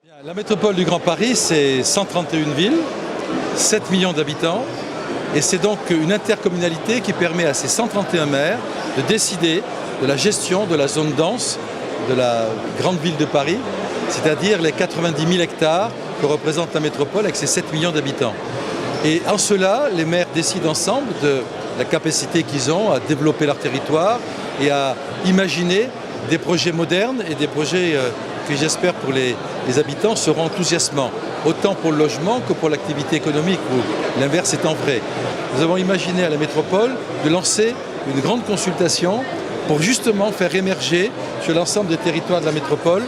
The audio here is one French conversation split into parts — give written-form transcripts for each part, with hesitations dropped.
La métropole du Grand Paris, c'est 131 villes, 7 millions d'habitants, et c'est donc une intercommunalité qui permet à ces 131 maires de décider de la gestion de la zone dense de la grande ville de Paris, c'est-à-dire les 90 000 hectares que représente la métropole avec ses 7 millions d'habitants. Et en cela, les maires décident ensemble de la capacité qu'ils ont à développer leur territoire et à imaginer des projets modernes et des projets que j'espère pour les habitants seront enthousiasmants, autant pour le logement que pour l'activité économique, où l'inverse étant vrai. Nous avons imaginé à la métropole de lancer une grande consultation pour justement faire émerger sur l'ensemble des territoires de la métropole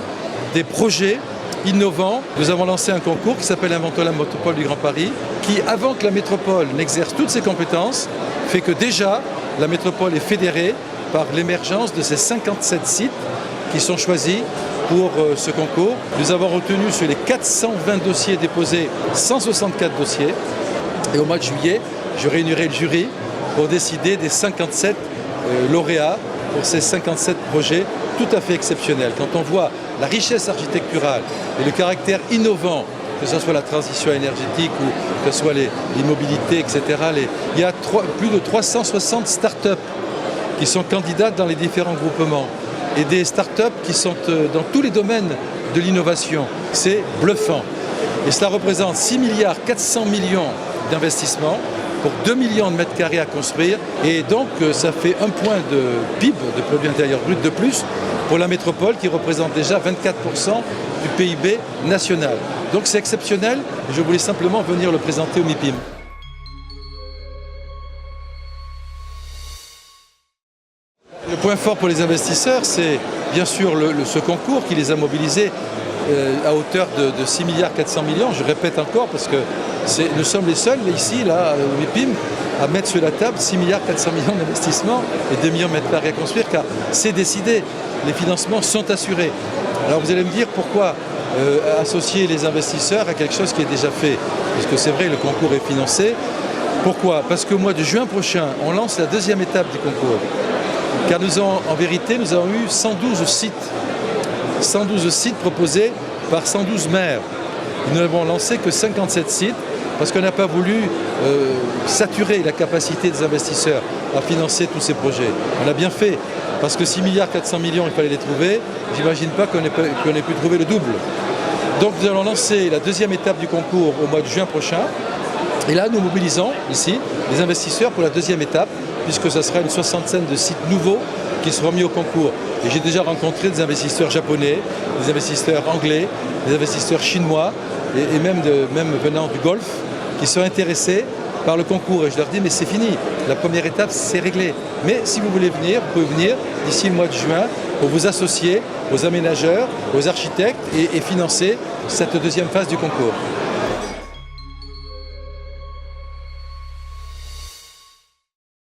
des projets innovants. Nous avons lancé un concours qui s'appelle Inventons la métropole du Grand Paris, qui, avant que la métropole n'exerce toutes ses compétences, fait que déjà la métropole est fédérée par l'émergence de ces 57 sites qui sont choisis pour ce concours. Nous avons retenu sur les 420 dossiers déposés 164 dossiers. Et au mois de juillet, je réunirai le jury pour décider des 57 lauréats pour ces 57 projets tout à fait exceptionnels. Quand on voit la richesse architecturale et le caractère innovant, que ce soit la transition énergétique ou que ce soit l'immobilité, etc., il y a plus de 360 start-up qui sont candidates dans les différents groupements et des start-up qui sont dans tous les domaines de l'innovation. C'est bluffant. Et cela représente 6 milliards 400 millions d'investissements pour 2 millions de mètres carrés à construire. Et donc, ça fait un point de PIB, de produit intérieur brut de plus, pour la métropole qui représente déjà 24% du PIB national. Donc c'est exceptionnel. Je voulais simplement venir le présenter au MIPIM. Le point fort pour les investisseurs, c'est bien sûr ce concours qui les a mobilisés à hauteur de 6 milliards 400 millions. Je répète encore parce que nous sommes les seuls ici, là, au MIPIM, à mettre sur la table 6 milliards 400 millions d'investissements et 2 millions de mètres carrés à construire, car c'est décidé. Les financements sont assurés. Alors vous allez me dire pourquoi associer les investisseurs à quelque chose qui est déjà fait, puisque c'est vrai, le concours est financé. Pourquoi? Parce qu'au mois de juin prochain, on lance la deuxième étape du concours. Car en vérité, nous avons eu 112 sites. 112 sites proposés par 112 maires. Et nous n'avons lancé que 57 sites parce qu'on n'a pas voulu saturer la capacité des investisseurs à financer tous ces projets. On a bien fait, parce que 6 milliards 400 millions, il fallait les trouver. J'imagine pas qu'on ait pu trouver le double. Donc nous allons lancer la deuxième étape du concours au mois de juin prochain. Et là, nous mobilisons ici les investisseurs pour la deuxième étape, puisque ce sera une soixantaine de sites nouveaux qui seront mis au concours. Et j'ai déjà rencontré des investisseurs japonais, des investisseurs anglais, des investisseurs chinois et même venant du Golfe qui sont intéressés par le concours. Et je leur dis, mais c'est fini, la première étape, c'est réglé. Mais si vous voulez venir, vous pouvez venir d'ici le mois de juin pour vous associer aux aménageurs, aux architectes et financer cette deuxième phase du concours.